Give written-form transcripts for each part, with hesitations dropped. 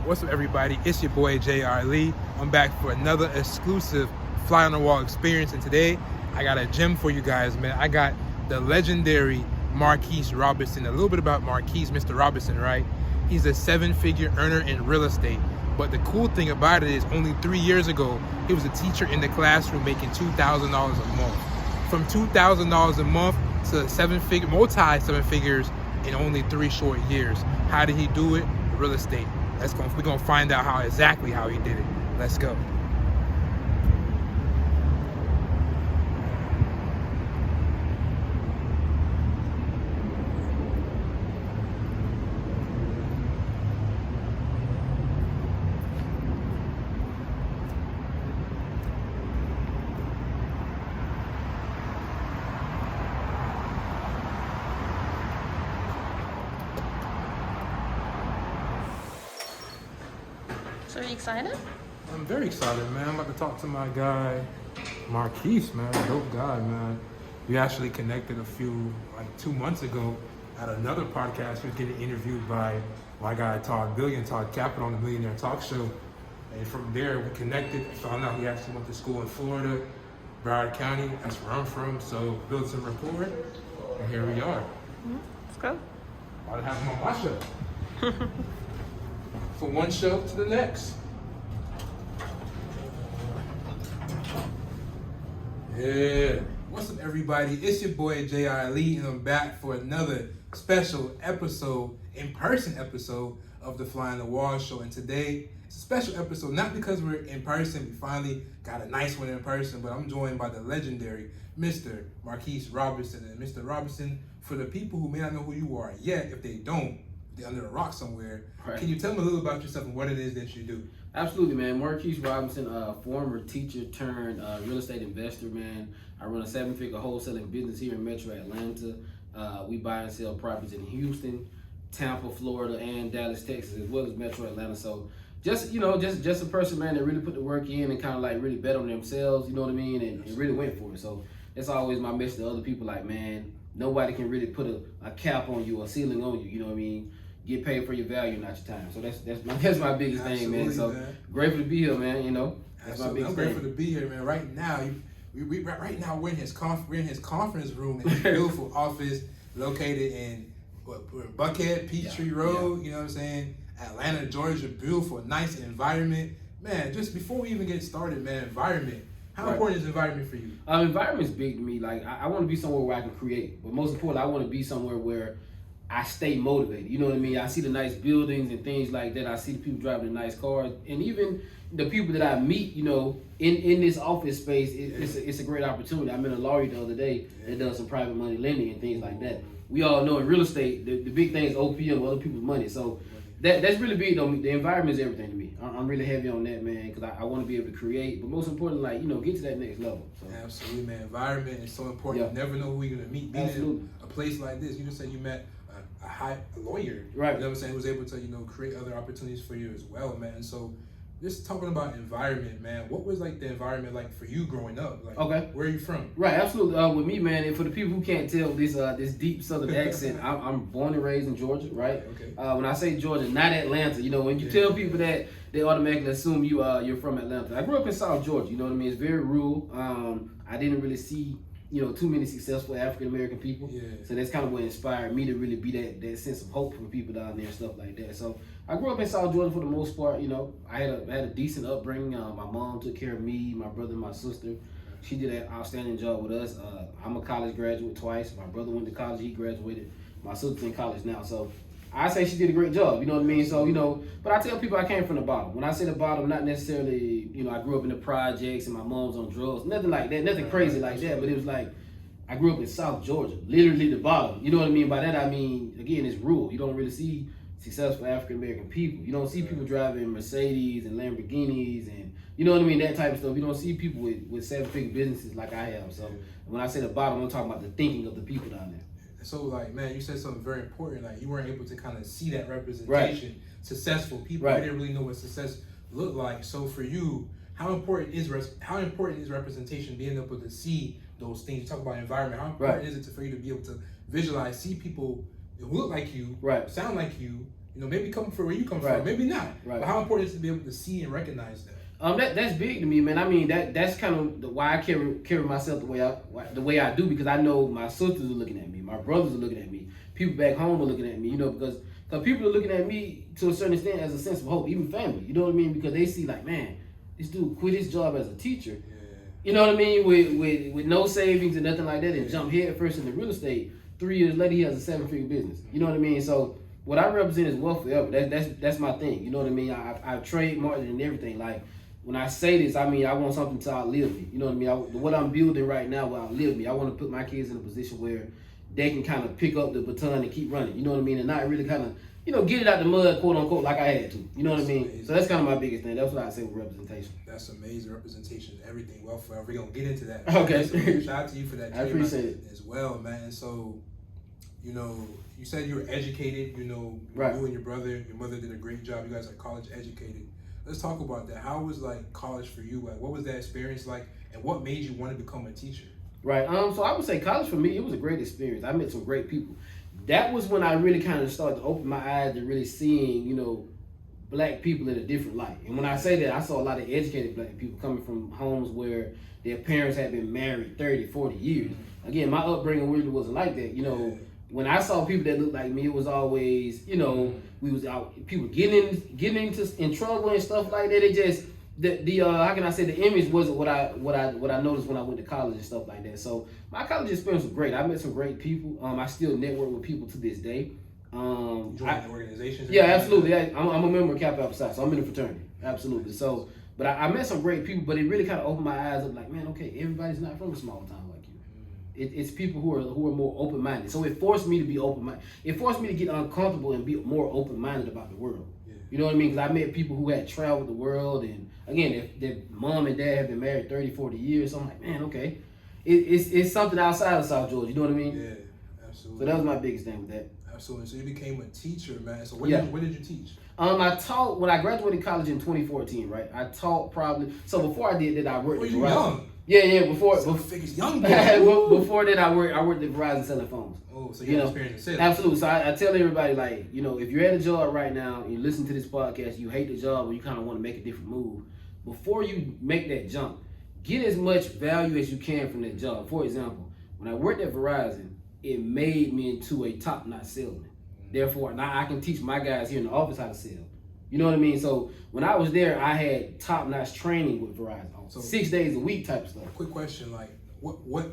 What's up, everybody? It's your boy J.R. Lee. I'm back for another exclusive fly on the wall experience, and today I got a gem for you guys, man. I got the legendary Marquis Robinson. A little bit about Marquis, Mr. Robinson, right? He's a 7-figure earner in real estate. But the cool thing about it is only 3 years ago, he was a teacher in the classroom making $2,000 a month. From $2,000 a month to multi-seven figures in only 3 short years. How did he do it? Real estate. We're gonna find out exactly how he did it. Let's go. So are you excited? I'm very excited, man. I'm about to talk to my guy, Marquis, man. Dope guy, man. We actually connected like 2 months ago at another podcast. He was getting interviewed by my guy, Todd Capital on the Millionaire Talk Show. And from there, we connected. Found out he actually went to school in Florida, Broward County. That's where I'm from. So built some rapport, and here we are. Let's go. About to have him on my show. From one show to the next. Yeah. What's up, everybody? It's your boy J.R. Lee, and I'm back for another special episode, in-person episode of the Fly on the Wall show. And today, it's a special episode, not because we're in person. We finally got a nice one in person, but I'm joined by the legendary Mr. Marquis Robinson. And Mr. Robinson, for the people who may not know who you are yet, if they don't, they're under a rock somewhere. Right. Can you tell me a little about yourself and what it is that you do? Absolutely, man. Marquis Robinson, former teacher turned real estate investor, man. I run a 7-figure wholesaling business here in Metro Atlanta. We buy and sell properties in Houston, Tampa, Florida, and Dallas, Texas, as well as Metro Atlanta. So just a person, man, that really put the work in and kind of like really bet on themselves, you know what I mean, and really went for it. So that's always my message to other people, like, man, nobody can really put a cap on you or ceiling on you, you know what I mean? Get paid for your value, not your time. So that's my biggest thing, man. So grateful to be here, man. You know, that's my biggest I'm thing. grateful to be here, man. Right now, we're in his conference room in his beautiful office located in Buckhead, Peachtree Road. You know what I'm saying? Atlanta, Georgia. Beautiful, nice environment, man. Just before we even get started, man, environment. How important is environment for you? Environment's big to me. Like I want to be somewhere where I can create, but most importantly, I want to be somewhere where I stay motivated. You know what I mean? I see the nice buildings and things like that. I see the people driving the nice cars, and even the people that I meet, you know, in this office space, it's a great opportunity. I met a lawyer the other day that does some private money lending and things like that. We all know in real estate, the big thing is OPM, other people's money. So that's really big though. The environment is everything to me. I'm really heavy on that, man, because I want to be able to create, but most importantly, like, you know, get to that next level. So. Absolutely, man. Environment is so important. You never know who you're gonna meet. Being in a place like this, you just said you met a lawyer, right? You know what I'm saying, who's able to, you know, create other opportunities for you as well, man. So just talking about environment, man, what was like the environment like for you growing up? Like, okay, where are you from? Right, absolutely. With me, man, and for the people who can't tell this deep Southern accent, I'm born and raised in Georgia, right? Okay. When I say Georgia, not Atlanta. You know, when you tell people that, they automatically assume you're from Atlanta. I grew up in South Georgia. You know what I mean? It's very rural. I didn't really see, you know, too many successful African American people. Yeah. So that's kind of what inspired me to really be that sense of hope for people down there and stuff like that. So I grew up in South Georgia for the most part. You know, I had a decent upbringing. My mom took care of me, my brother, and my sister. She did an outstanding job with us. I'm a college graduate twice. My brother went to college. He graduated. My sister's in college now. So I say she did a great job, you know what I mean? So, you know, but I tell people I came from the bottom. When I say the bottom, not necessarily, you know, I grew up in the projects and my mom's on drugs, nothing like that, nothing crazy like that, but it was like, I grew up in South Georgia, literally the bottom. You know what I mean? By that, I mean, again, it's rural. You don't really see successful African-American people. You don't see people driving Mercedes and Lamborghinis and, you know what I mean, that type of stuff. You don't see people with 7-figure businesses like I have. So when I say the bottom, I'm talking about the thinking of the people down there. So, like, man, you said something very important. Like, you weren't able to kind of see that representation. Successful people, you didn't really know what success looked like. So, for you, how important is representation? Being able to see those things. You talk about environment. How important is it for you to be able to visualize, see people who look like you, sound like you, You know, maybe come from where you come Right. from, maybe not. Right. But how important is it to be able to see and recognize that? That's big to me, man. I mean, that's kind of why I carry myself the way I do, because I know my sisters are looking at me, my brothers are looking at me, people back home are looking at me. You know, because people are looking at me to a certain extent as a sense of hope, even family. You know what I mean? Because they see like, man, this dude quit his job as a teacher. Yeah. You know what I mean? With no savings and nothing like that, and jump head first into real estate. 3 years later, he has a 7-figure business. You know what I mean? So what I represent is wealth forever. That's my thing. You know what I mean? I've trademarked it and everything. Like, when I say this, I mean I want something to outlive me. You know what I mean? What I'm building right now will outlive me. I want to put my kids in a position where they can kind of pick up the baton and keep running. You know what I mean? And not really kind of, you know, get it out the mud, quote unquote, like I had to. You know what I mean? Amazing. So that's kind of my biggest thing. That's what I say with representation. That's amazing representation. Everything well forever. We're gonna get into that. Okay. So, shout out to you for that. I appreciate it as well, man. So, you know, you said you were educated. You know, Right. You and your mother did a great job. You guys are college educated. Let's talk about that. How was like college for you? Like, what was that experience like, and what made you want to become a teacher? Right. So I would say college for me, it was a great experience. I met some great people. That was when I really kind of started to open my eyes to really seeing, you know, black people in a different light. And when I say that, I saw a lot of educated black people coming from homes where their parents had been married 30, 40 years. Again, my upbringing really wasn't like that. You know, when I saw people that looked like me, it was always, you know, we was out, people getting in trouble and stuff like that. It just the how can I say, the image wasn't what I noticed when I went to college and stuff like that. So my college experience was great. I met some great people. I still network with people to this day. You joined organizations? Yeah, absolutely. I'm a member of Kappa Alpha Psi, so I'm in the fraternity. Absolutely. So, but I met some great people, but it really kind of opened my eyes up. Like, man, okay, everybody's not from a small town like you. It's people who are more open minded. So it forced me to be open minded. It forced me to get uncomfortable and be more open minded about the world. Yeah. You know what I mean? Because I met people who had traveled the world, and again, their mom and dad have been married 30, 40 years. So I'm like, man, okay, it's something outside of South Georgia. You know what I mean? Yeah, absolutely. So that was my biggest thing with that. Absolutely. So you became a teacher, man. So Yeah. when did you teach? I taught when I graduated college in 2014, right? I taught probably, so before I did that, I worked Were at you Verizon. young? Yeah, before Young boy. before that, I worked at Verizon selling phones. Oh, so you had experience in sales. Absolutely. So I tell everybody, like, you know, if you're at a job right now and you listen to this podcast, you hate the job or you kind of want to make a different move, before you make that jump, get as much value as you can from that job. For example, when I worked at Verizon, it made me into a top-notch salesman. Therefore, now I can teach my guys here in the office how to sell. You know what I mean? So when I was there, I had top-notch training with Verizon, So 6 days a week type of stuff. Quick question, like, what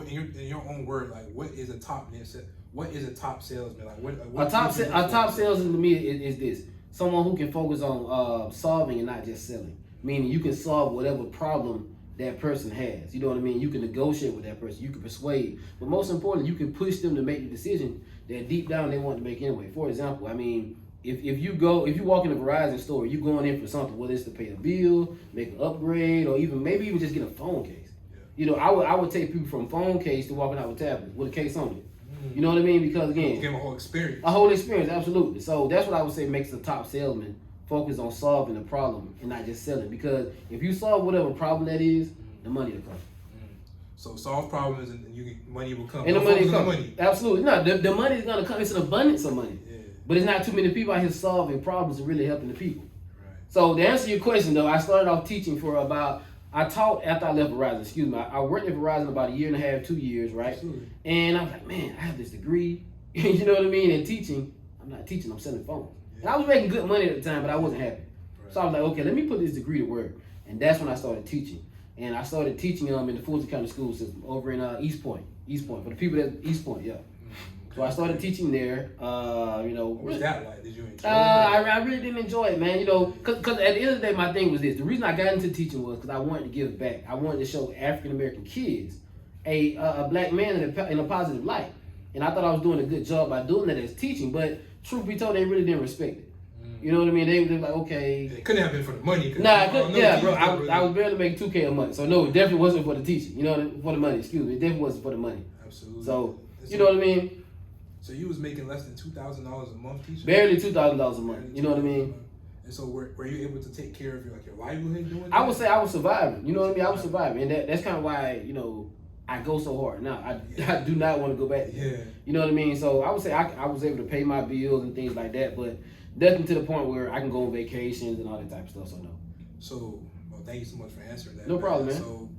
in your own word, like, what is a top salesman? Like, what A top salesman to me is this: someone who can focus on solving and not just selling. Meaning, you can solve whatever problem that person has. You know what I mean? You can negotiate with that person. You can persuade, but most importantly, you can push them to make the decision that deep down they want to make anyway. For example, I mean, if you walk in a Verizon store, you going in for something, whether it's to pay a bill, make an upgrade, or maybe even just get a phone case. Yeah. You know, I would take people from phone case to walking out with tablet with a case on it. You know what I mean? Because again, give them a whole experience. A whole experience, absolutely. So that's what I would say makes a top salesman focus on solving the problem and not just selling. Because if you solve whatever problem that is, the money will come. So solve problems and money will come. And the money will come. Money. Absolutely. No, the money is gonna come. It's an abundance of money. Yeah. But it's not too many people out here solving problems and really helping the people. Right. So to answer your question though, I started off teaching I taught after I left Verizon, I worked at Verizon about 1.5 years, 2 years, right? Absolutely. And I was like, man, I have this degree, you know what I mean? And teaching, I'm not teaching, I'm selling phones. Yeah. And I was making good money at the time, but I wasn't happy. Right. So I was like, okay, let me put this degree to work. And that's when I started teaching. And I started teaching in the Fulton County school system over in East Point. For the people that East Point, yeah. Okay. So I started teaching there, What was that like? Did you enjoy it? I really didn't enjoy it, man. You know, because at the end of the day, my thing was this. The reason I got into teaching was because I wanted to give back. I wanted to show African American kids a black man in a positive light. And I thought I was doing a good job by doing that as teaching. But truth be told, they really didn't respect it. You know what I mean? They were like, okay. It couldn't have been for the money. Nah, bro. I was barely making $2K a month. So no, it definitely wasn't for the teaching. You know, for the money. Excuse me. It definitely wasn't for the money. Absolutely. So, you know what I mean? So you was making less than $2,000 a month teaching? Barely $2,000 a month. You know what I mean? And so were you able to take care of your livelihood doing that? I would say I was surviving. You know what I mean? I was surviving. And that's kind of why, you know, I go so hard now. I do not want to go back. Yeah. You know what I mean? So I would say I was able to pay my bills and things like that, but nothing to the point where I can go on vacations and all that type of stuff. So no. So, well, thank you so much for answering that. No problem, man. So,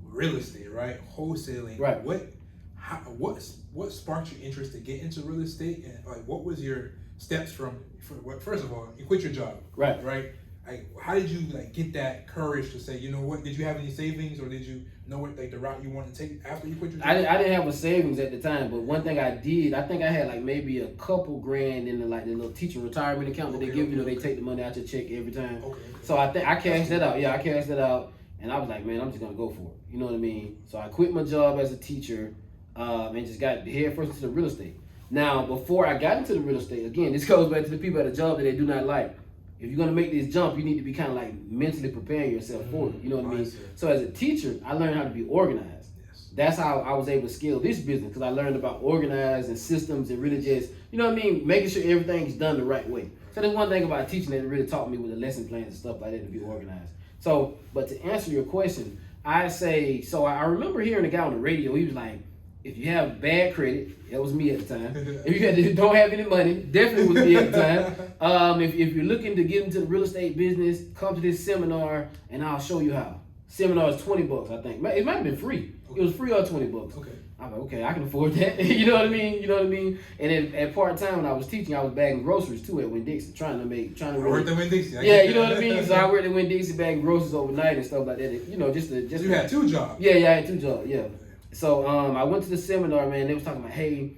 real estate, right? Wholesaling. Right. What sparked your interest to get into real estate, and like what was your steps first of all, you quit your job. Right. Right. Like, how did you like get that courage to say, you know what? Did you have any savings, or did you know what like the route you wanted to take after you quit your job? I didn't have a savings at the time, but one thing I did, I think I had like maybe a couple grand in the little teacher retirement account that they give you. They take the money out your check every time. Okay. So I think I cashed that out. Yeah, I cashed that out, and I was like, man, I'm just gonna go for it. You know what I mean? So I quit my job as a teacher, and just got head first into the real estate. Now, before I got into the real estate, again, this goes back to the people at a job that they do not like. If you're gonna make this jump, you need to be kind of like mentally preparing yourself for it. You know what I mean? So as a teacher, I learned how to be organized. Yes. That's how I was able to scale this business, because I learned about organizing systems and really just, you know what I mean, making sure everything's done the right way. So there's one thing about teaching that really taught me with the lesson plans and stuff like that, to be organized. So, but to answer your question, I say, so I remember hearing a guy on the radio. He was like, if you have bad credit, that was me at the time. If you don't have any money, definitely was me at the time. If you're looking to get into the real estate business, come to this seminar and I'll show you how. Seminar is $20, I think. It might have been free. It was free or $20. Okay. I'm like, okay, I can afford that. You know what I mean? You know what I mean? And then at part time when I was teaching, I was bagging groceries too at Winn-Dixie, trying to worked at Winn-Dixie. Yeah, you know what I mean? So I worked at Winn-Dixie bagging groceries overnight and stuff like that. You know, just you had 2 jobs. Yeah, I had 2 jobs. Yeah. So I went to the seminar, man. They was talking about, hey,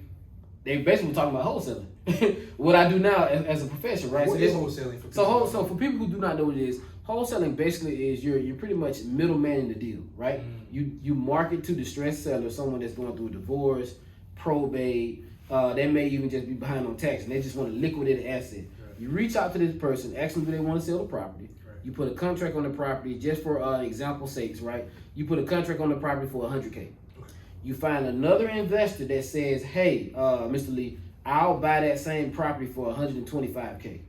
they basically were talking about wholesaling. What I do now as a profession, right? What is wholesaling for people? So for people who do not know what it is, wholesaling basically is you're pretty much middleman in the deal, right? You market to distressed seller, someone that's going through a divorce, probate. They may even just be behind on tax and they just want to liquidate an asset. Right. You reach out to this person, ask them do they want to sell the property. Right. You put a contract on the property, just for example sakes, right? You put a contract on the property for $100K. You find another investor that says, hey, Mr. Lee, I'll buy that same property for $125K.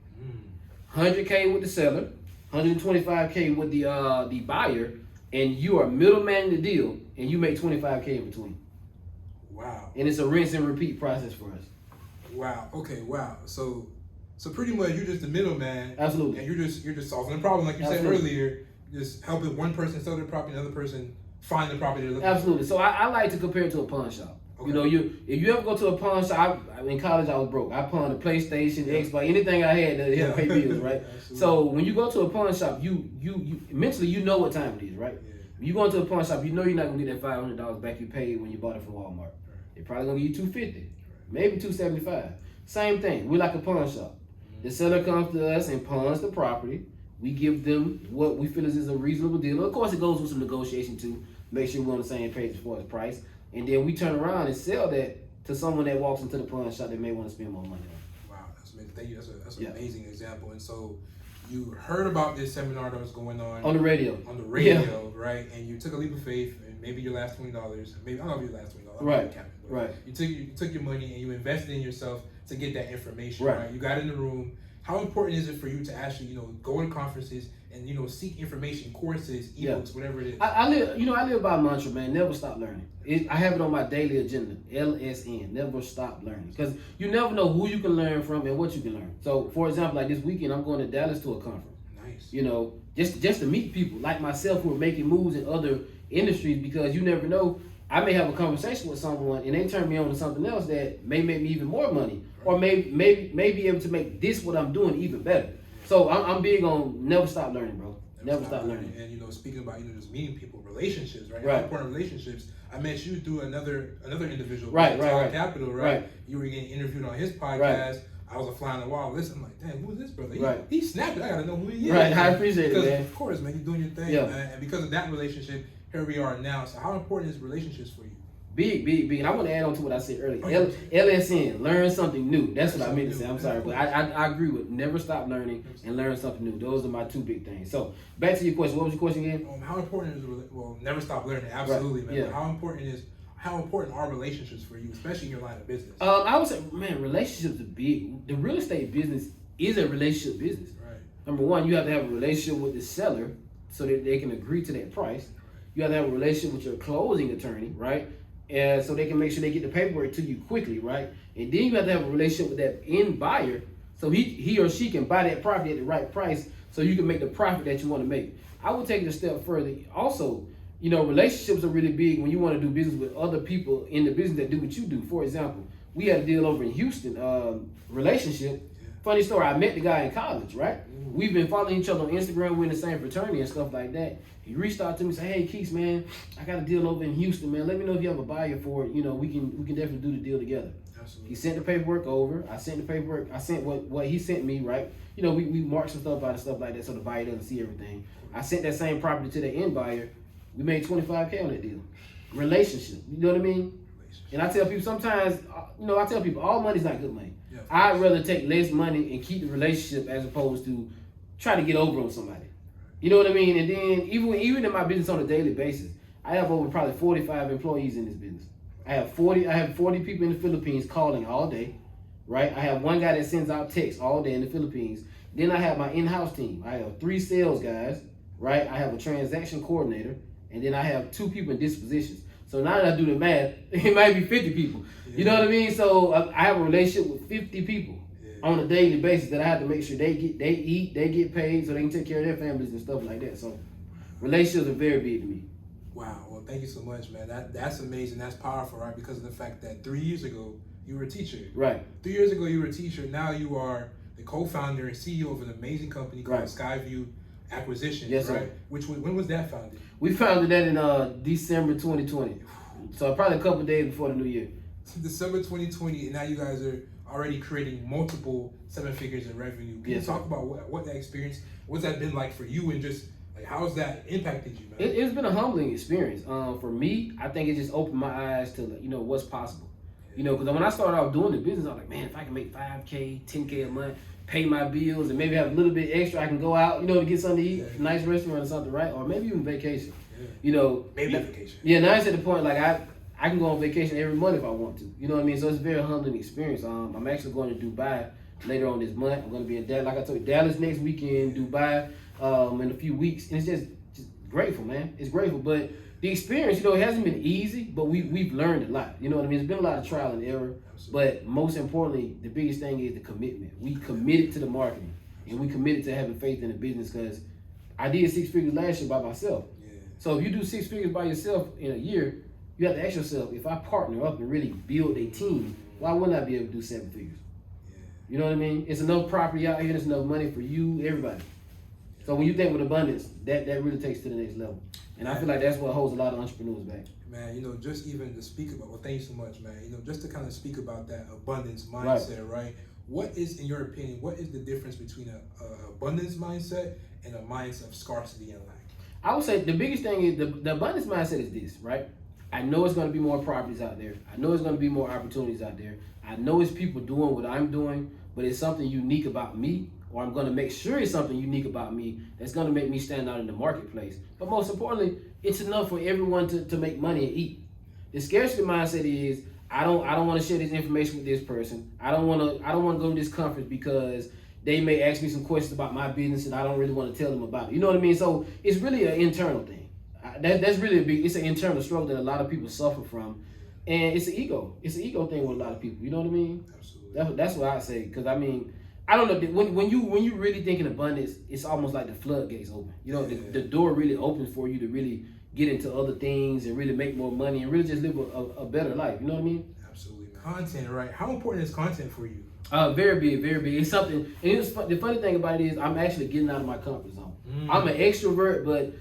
100K with the seller, 125K with the buyer, and you are middleman in the deal, and you make 25K in between. Wow. And it's a rinse and repeat process for us. Wow. Okay. Wow. So pretty much you're just the middleman. Absolutely. And you're just solving the problem, like you said earlier, just helping one person sell their property, another person find the property they're looking Absolutely. for. So I like to compare it to a pawn shop. Okay. You know, if you ever go to a pawn shop, in college I was broke. I pawned a PlayStation, Xbox, anything I had to help pay bills, right? So when you go to a pawn shop, you mentally you know what time it is, right? Yeah. When you go into a pawn shop, you know you're not gonna get that $500 back you paid when you bought it from Walmart. Right. They're probably gonna give you $250, maybe $275. Same thing. We're like a pawn shop. The seller comes to us and pawns the property. We give them what we feel is a reasonable deal. Of course, it goes with some negotiation too. Make sure we're on the same page as far as price. And then we turn around and sell that to someone that walks into the pawn shop that may want to spend more money on. Wow, that's amazing. Thank you. That's an amazing example. And so you heard about this seminar that was going on the radio. On the radio, right? And you took a leap of faith, and maybe your last $20, maybe I don't know if your last $20, right? You took your money and you invested in yourself to get that information, right? You got in the room. How important is it for you to actually, go to conferences and seek information, courses, ebooks, whatever it is? I live by a mantra, man. Never stop learning. I have it on my daily agenda. LSN. Never stop learning, because you never know who you can learn from and what you can learn. So, for example, like this weekend, I'm going to Dallas to a conference. Nice. Just to meet people like myself who are making moves in other industries, because you never know. I may have a conversation with someone and they turn me on to something else that may make me even more money, or may be able to make this what I'm doing even better. So I'm big on never stop learning, bro. Never stop learning. And speaking about just meeting people, relationships, right? Right. How important relationships. I met you through another individual, right. Capital, right? You were getting interviewed on his podcast. Right. I was a fly on the wall. Listen, I'm like, damn, who is this brother? He snapped it. I gotta know who he is. Right, I appreciate it, man. Of course, man, you're doing your thing, man. And because of that relationship, here we are now. So how important is relationships for you? Big. And I want to add on to what I said earlier. LSN, learn something new. That's what I meant to say. I'm sorry, but I agree with never stop learning and learn something new. Those are my 2 big things. So back to your question. What was your question again? How important is never stop learning? Absolutely, man. Yeah. But how important are relationships for you, especially in your line of business? I would say, man, relationships are big. The real estate business is a relationship business. Right. Number one, you have to have a relationship with the seller so that they can agree to that price. You have to have a relationship with your closing attorney, right? And so they can make sure they get the paperwork to you quickly, right? And then you have to have a relationship with that end buyer, so he or she can buy that property at the right price, so you can make the profit that you want to make. I would take it a step further. Also, you know, relationships are really big when you want to do business with other people in the business that do what you do. For example, we had a deal over in Houston, relationship. Funny story, I met the guy in college, right? We've been following each other on Instagram, we're in the same fraternity and stuff like that. He reached out to me and said, hey, Keith, man, I got a deal over in Houston, man. Let me know if you have a buyer for it. You know, we can definitely do the deal together. Absolutely. He sent the paperwork over. I sent the paperwork. I sent what he sent me, right? You know, we marked some stuff out and stuff like that so the buyer doesn't see everything. I sent that same property to the end buyer. We made $25K on that deal. Relationship, you know what I mean? And I tell people sometimes, you know, all money's not good money. Yeah, I'd rather take less money and keep the relationship as opposed to try to get over on somebody. You know what I mean? And then even in my business on a daily basis, I have over probably 45 employees in this business. I have 40 people in the Philippines calling all day, right? I have one guy that sends out texts all day in the Philippines. Then I have my in-house team. I have 3 sales guys, right? I have a transaction coordinator, and then I have 2 people in dispositions. So now that I do the math, it might be 50 people. Yeah. You know what I mean? So I have a relationship with 50 people on a daily basis that I have to make sure they eat, they get paid so they can take care of their families and stuff like that. So relationships are very big to me. Wow. Well, thank you so much, man. That's amazing. That's powerful, right? Because of the fact that 3 years ago, you were a teacher. Right. 3 years ago, you were a teacher. Now you are the co-founder and CEO of an amazing company called Skyview Acquisitions, yes, right? Sir. When was that founded? We founded that in December 2020. So probably a couple of days before the new year. December 2020, and now you guys are already creating multiple 7 figures in revenue. Can you talk about what that experience, what's that been like for you, and just like how's that impacted you, man? It's been a humbling experience. For me, I think it just opened my eyes to, you know, what's possible. You know, because when I started out doing the business, I was like, man, if I can make $5K, $10K a month, pay my bills, and maybe have a little bit extra, I can go out, you know, to get something to eat, nice restaurant or something, right? Or maybe even vacation. You know, maybe a vacation. Yeah, now it's at the point like I can go on vacation every month if I want to. You know what I mean? So it's a very humbling experience. I'm actually going to Dubai later on this month. I'm going to be in Dallas, like I told you, Dallas next weekend, Dubai in a few weeks, and it's just grateful, man. It's grateful, but the experience, you know, it hasn't been easy, but we've learned a lot. You know what I mean? It's been a lot of trial and error, but most importantly, the biggest thing is the commitment. We committed to the marketing, and we committed to having faith in the business because I did 6 figures last year by myself. So if you do 6 figures by yourself in a year, you have to ask yourself, if I partner up and really build a team, why wouldn't I be able to do 7 figures? You know what I mean? It's enough property out here, there's enough money for you, everybody. So when you think with abundance, that really takes to the next level. And I feel like that's what holds a lot of entrepreneurs back. Man, you know, just even to speak about, well, thank you so much, man. You know, just to kind of speak about that abundance mindset, right? What is, in your opinion, what is the difference between a abundance mindset and a mindset of scarcity and lack? I would say the biggest thing is the abundance mindset is this, right? I know it's going to be more properties out there. I know it's going to be more opportunities out there. I know it's people doing what I'm doing, but it's something unique about me, or I'm going to make sure it's something unique about me that's going to make me stand out in the marketplace. But most importantly, it's enough for everyone to make money and eat. The scarcity mindset is I don't want to share this information with this person. I don't want to go to this conference because they may ask me some questions about my business and I don't really want to tell them about it. You know what I mean? So it's really an internal thing. That's really it's an internal struggle that a lot of people suffer from. And it's an ego. It's an ego thing with a lot of people. You know what I mean? Absolutely. That's what I say. Because I mean, I don't know, when you really think in abundance, it's almost like the floodgates open. You know, the door really opens for you to really get into other things and really make more money and really just live a better life. You know what I mean? Absolutely. Content, right? How important is content for you? Very big, very big. It's something, and the funny thing about it is I'm actually getting out of my comfort zone. I'm an extrovert, but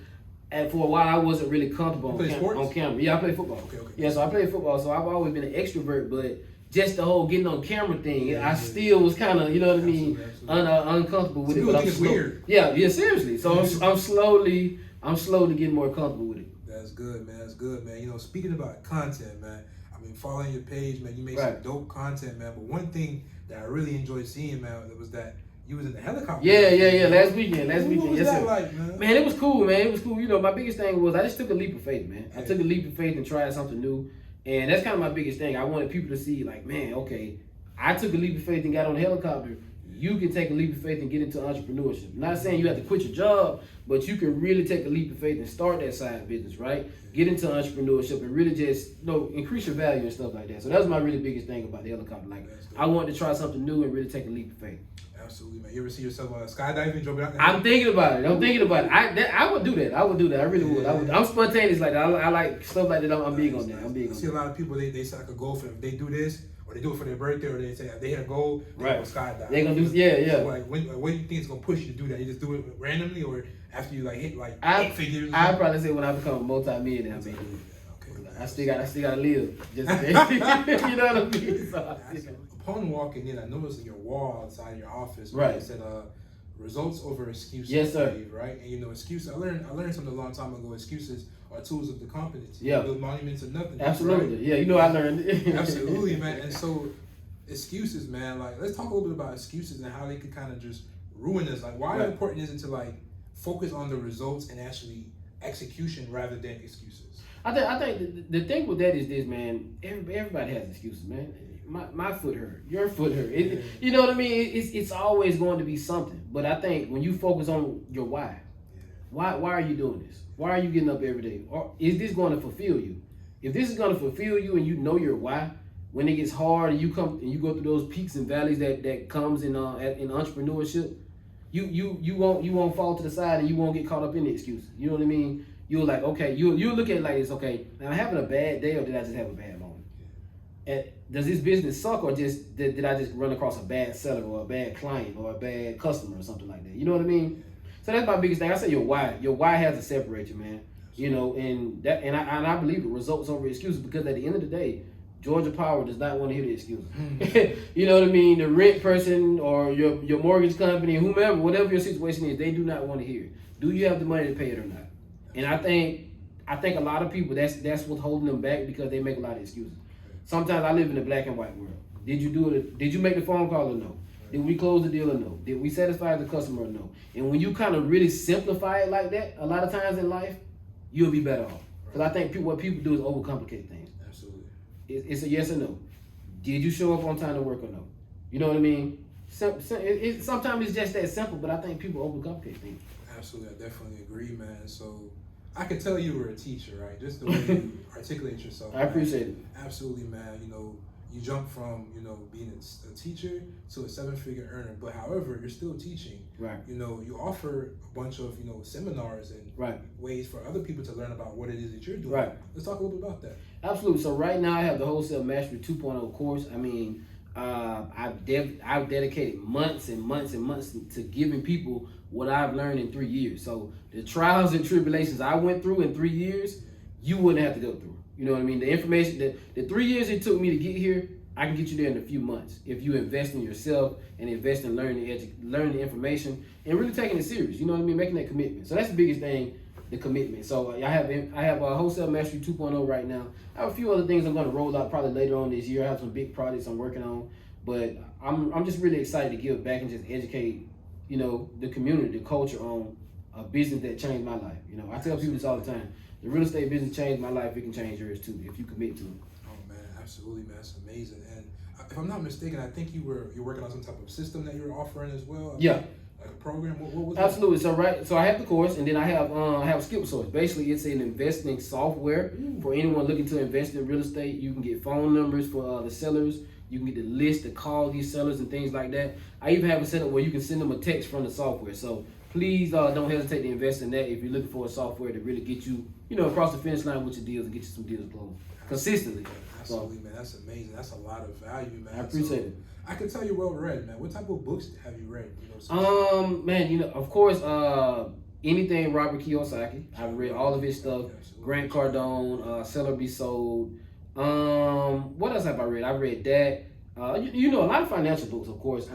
for a while I wasn't really comfortable on camera. Yeah, I play football. Okay. Yeah, so I play football, so I've always been an extrovert, but just the whole getting on camera thing, I still was kind of, you know what I mean, uncomfortable with it. But I'm weird. Yeah, seriously. So I'm slowly getting more comfortable with it. That's good, man. That's good, man. You know, speaking about content, man, I mean, following your page, man, you make some dope content, man. But one thing that I really enjoyed seeing, man, was that you was in the helicopter. Yeah. Last weekend. What was that like, man? Man, it was cool, man. It was cool. You know, my biggest thing was I just took a leap of faith, man. I took a leap of faith and tried something new. And that's kind of my biggest thing. I wanted people to see, like, man, okay, I took a leap of faith and got on the helicopter. you can take a leap of faith and get into entrepreneurship. I'm not saying you have to quit your job, but you can really take a leap of faith and start that side business, right? Get into entrepreneurship and really just, increase your value and stuff like that. So that's my really biggest thing about the helicopter. Like, I want to try something new and really take a leap of faith. Absolutely, man. You ever see yourself skydiving, jumping out? I'm thinking about it. I would do that. I really would. I'm spontaneous like that. I like stuff like that. I'm big on that. I see a lot of people, they set like a goal for them. They do this, or they do it for their birthday, or they say they hit a goal, they go skydive. They're gonna do, yeah. So like, what do you think is gonna push you to do that? You just do it randomly, or after you hit 8 figures? I'd probably say when I become a multi-millionaire, man. I still gotta live. Just you know what I mean? So, upon walking in, I noticed your wall outside your office. Right. It said results over excuses. Yes, sir. Right. And excuses. I learned something a long time ago. Excuses are tools of the competent. Yeah. Build monuments of nothing. Absolutely. Right? Yeah. I learned. Absolutely, man. And so, excuses, man. Like, let's talk a little bit about excuses and how they could kind of just ruin us. Like, why important is it to focus on the results and actually execution rather than excuses? I think the thing with that is this, man. Everybody has excuses, man. My foot hurt. Your foot hurt. You know what I mean? It's always going to be something. But I think when you focus on your why are you doing this? Why are you getting up every day? Or is this going to fulfill you? If this is going to fulfill you and you know your why, when it gets hard and you go through those peaks and valleys that comes in entrepreneurship, you won't fall to the side and you won't get caught up in the excuses. You know what I mean? You're like, okay, you look at it like this, okay, am I having a bad day or did I just have a bad moment? And does this business suck or just did I just run across a bad seller or a bad client or a bad customer or something like that? You know what I mean? So that's my biggest thing. I say your why. Your why has to separate you, man. And I believe it, results over excuses, because at the end of the day, Georgia Power does not want to hear the excuses. You know what I mean? The rent person or your mortgage company, whomever, whatever your situation is, they do not want to hear it. Do you have the money to pay it or not? And I think a lot of people, that's what's holding them back, because they make a lot of excuses. Sometimes I live in a black and white world. Did you do it? Did you make the phone call or no? Did we close the deal or no? Did we satisfy the customer or no? And when you kind of really simplify it like that, a lot of times in life, you'll be better off. Because I think what people do is overcomplicate things. Absolutely. It's a yes or no. Did you show up on time to work or no? You know what I mean? Sometimes it's just that simple, but I think people overcomplicate things. Absolutely, I definitely agree, man. So I could tell you were a teacher, right? Just the way you articulate yourself. I appreciate it. Absolutely, man. You jump from, being a teacher to a 7-figure earner, but however, you're still teaching. Right. You offer a bunch of, seminars and ways for other people to learn about what it is that you're doing. Right. Let's talk a little bit about that. Absolutely. So right now I have the Wholesale Mastery 2.0 course. I mean, I've dedicated months and months and months to giving people what I've learned in 3 years. So the trials and tribulations I went through in 3 years, you wouldn't have to go through. You know what I mean? The information, the 3 years it took me to get here, I can get you there in a few months if you invest in yourself and invest in learning the information and really taking it serious. You know what I mean? Making that commitment. So that's the biggest thing, the commitment. So I have a Wholesale Mastery 2.0 right now. I have a few other things I'm going to roll out probably later on this year. I have some big projects I'm working on, but I'm just really excited to give back and just educate, the community, the culture on a business that changed my life. I tell people this all the time. The real estate business changed my life. It can change yours too if you commit to it. Oh man, absolutely, man. That's amazing. And if I'm not mistaken, I think you're working on some type of system that you're offering as well. Yeah. Like a program. What was Absolutely. So I have the course, and then I have Skip Source. Basically, it's an investing software for anyone looking to invest in real estate. You can get phone numbers for the sellers. You can get the list to call these sellers and things like that. I even have a setup where you can send them a text from the software. So please don't hesitate to invest in that if you're looking for a software to really get you, across the finish line with your deals and get you some deals closed consistently. Absolutely, man. That's amazing. That's a lot of value, man. I appreciate it. I can tell you're well read, man. What type of books have you read? Man, of course, anything Robert Kiyosaki. I've read all of his stuff. Absolutely. Grant Cardone, Seller Be Sold. What else have I read? I read that. A lot of financial books, of course.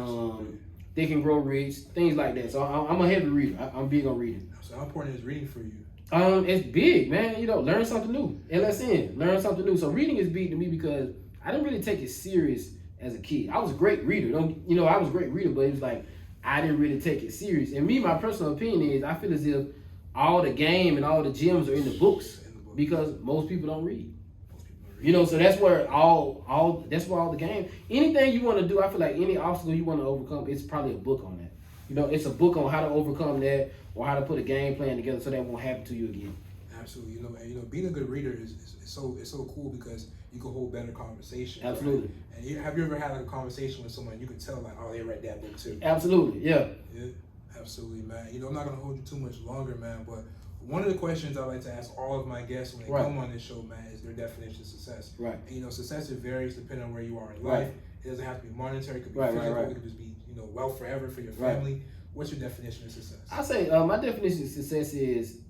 Think and Grow Rich, things like that. So I'm a heavy reader. I'm big on reading. So how important is reading for you? It's big, man. Learn something new. LSN, learn something new. So reading is big to me because I didn't really take it serious as a kid. I was a great reader. I was a great reader, but it was like I didn't really take it serious. And my personal opinion is I feel as if all the game and all the gems are in the books because most people don't read. You know, so that's where all the game. Anything you want to do, I feel like any obstacle you want to overcome, it's probably a book on that. You know, it's a book on how to overcome that or how to put a game plan together so that won't happen to you again. Absolutely. Being a good reader is so cool because you can hold better conversation. Absolutely. Right? And have you ever had like a conversation with someone you can tell like, oh, they read that book too? Absolutely. Yeah. Yeah. Absolutely, man. I'm not gonna hold you too much longer, man. But one of the questions I like to ask all of my guests when they come on this show, man, is their definition of success. Right. And success varies depending on where you are in life. It doesn't have to be monetary. It could be physical. It could just be wealth forever for your family. What's your definition of success? I say my definition of success is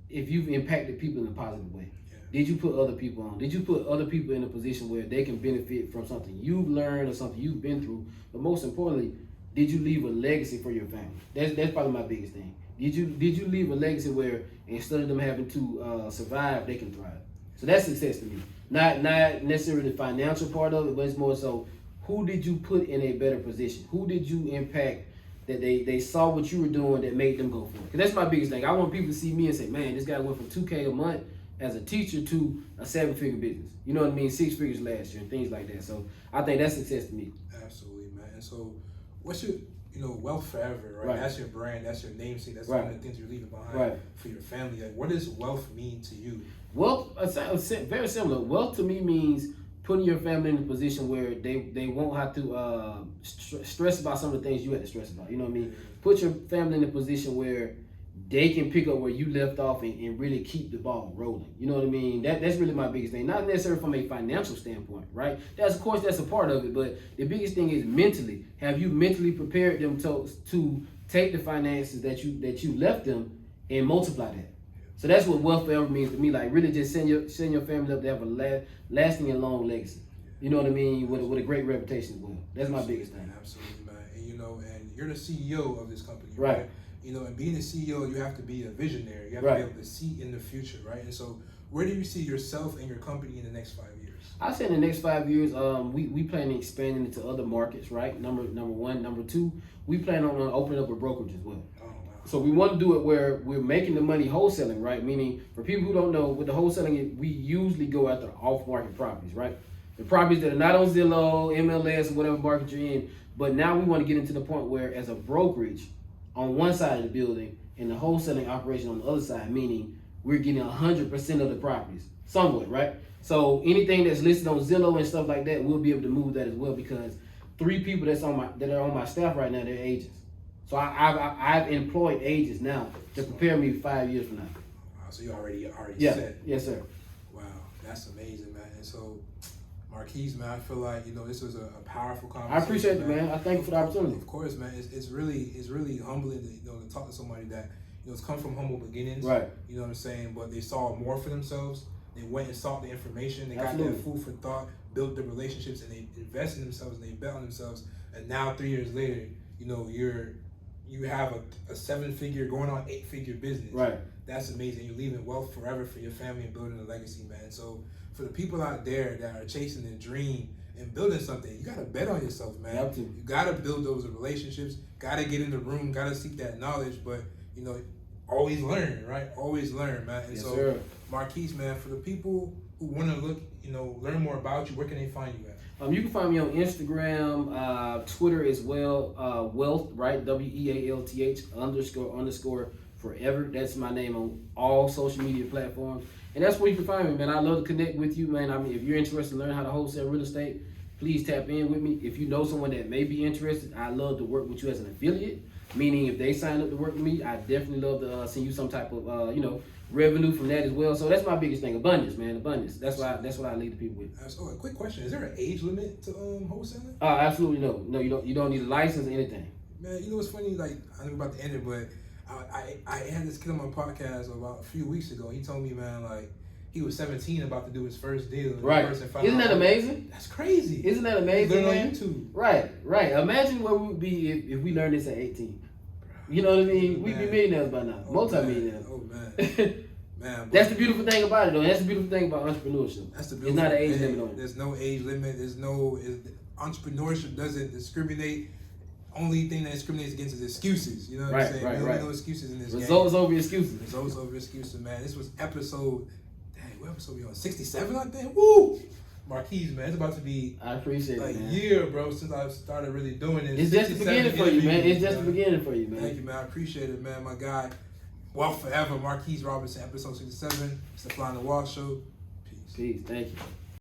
if you've impacted people in a positive way. Yeah. Did you put other people on? Did you put other people in a position where they can benefit from something you've learned or something you've been through? But most importantly, did you leave a legacy for your family? That's probably my biggest thing. Did you leave a legacy where instead of them having to survive, they can thrive? So that's success to me. Not necessarily the financial part of it, but it's more so who did you put in a better position? Who did you impact that they saw what you were doing that made them go for it? Because that's my biggest thing. I want people to see me and say, man, this guy went from $2K a month as a teacher to a 7-figure business. You know what I mean? 6 figures last year and things like that. So I think that's success to me. Absolutely, man. And so what's your wealth forever, right? That's your brand, that's your namesake, that's one of the things you're leaving behind for your family. Like, what does wealth mean to you? Wealth, very similar. Wealth to me means putting your family in a position where they won't have to stress about some of the things you had to stress about. You know what I mean? Put your family in a position where they can pick up where you left off and really keep the ball rolling. You know what I mean? That's really my biggest thing. Not necessarily from a financial standpoint, right? That's a part of it, but the biggest thing is mentally. Have you mentally prepared them to take the finances that you left them and multiply that? So that's what wealth forever means to me. Like really just send your family up to have a lasting and long legacy. You know what I mean? With a great reputation as well. That's my biggest thing. Absolutely, man. And and you're the CEO of this company, right? And being a CEO, you have to be a visionary. You have to be able to see in the future, right? And so, where do you see yourself and your company in the next 5 years? I say in the next 5 years, we plan on expanding into other markets, right? Number one. Number two, we plan on opening up a brokerage as well. Oh, wow. So we want to do it where we're making the money wholesaling, right? Meaning, for people who don't know, with the wholesaling, we usually go after off-market properties, right? The properties that are not on Zillow, MLS, or whatever market you're in. But now we want to get into the point where, as a brokerage, on one side of the building and the wholesaling operation on the other side, meaning we're getting 100% of the properties somewhat, right? So anything that's listed on Zillow and stuff like that, we'll be able to move that as well because 3 people that are on my staff right now, they're agents. So I've employed agents now to prepare me 5 years from now. Wow, so you already set. Yes, sir. Wow, that's amazing, man. And so, Marquis, man, I feel like this was a powerful conversation. I appreciate it, man. I thank you for the opportunity. Of course, man. It's really humbling to talk to somebody that has come from humble beginnings. Right. You know what I'm saying? But they saw more for themselves. They went and sought the information. They got that food for thought, built the relationships, and they invest in themselves and they bet on themselves. And now 3 years later, you have a 7-figure going on 8-figure business. Right. That's amazing. You're leaving wealth forever for your family and building a legacy, man. So for the people out there that are chasing their dream and building something, you gotta bet on yourself, man. You gotta build those relationships. Gotta get in the room. Gotta seek that knowledge. But always learn, right? Always learn, man. And sir. Marquis, man, for the people who want to look, learn more about you, where can they find you at? You can find me on Instagram, Twitter as well. Wealth, right? WEALTH _ forever. That's my name on all social media platforms. And that's where you can find me, man. I love to connect with you, man. I mean, if you're interested in learning how to wholesale real estate, please tap in with me. If you know someone that may be interested, I'd love to work with you as an affiliate. Meaning, if they sign up to work with me, I definitely love to send you some type of, revenue from that as well. So that's my biggest thing, abundance, man, abundance. That's what I lead the people with. So, a quick question: is there an age limit to wholesaling? Absolutely no. No, you don't need a license or anything. Man, what's funny? Like, I'm about to end it, but I had this kid on my podcast about a few weeks ago. He told me, man, like, he was 17 about to do his first deal. Right. Isn't that amazing? That's crazy. Isn't that amazing, man? On YouTube. Right. Imagine where we would be if we learned this at 18. You know what I mean? We'd be millionaires by now. Multi-millionaires. Oh, man. Man, that's the beautiful thing about it, though. That's the beautiful thing about entrepreneurship. That's the It's beautiful not an age thing. limit on it. There's no age limit. Entrepreneurship doesn't discriminate. Only thing that discriminates against is excuses. You know what I'm saying? Right. No excuses in this game. Results over excuses. Results over excuses, man. This was episode what episode we on? 67, I think. Woo! Marquis, man, it's about to be I appreciate a it, man. year, bro, since I started really doing this. It's just the 67 beginning for you, man. interviews, It's just the beginning for you, man. Thank you, man. I appreciate it, man. My guy, Wealth Forever, Marquis Robinson, episode 67. It's the Fly on the Wall Show. Peace. Peace. Thank you.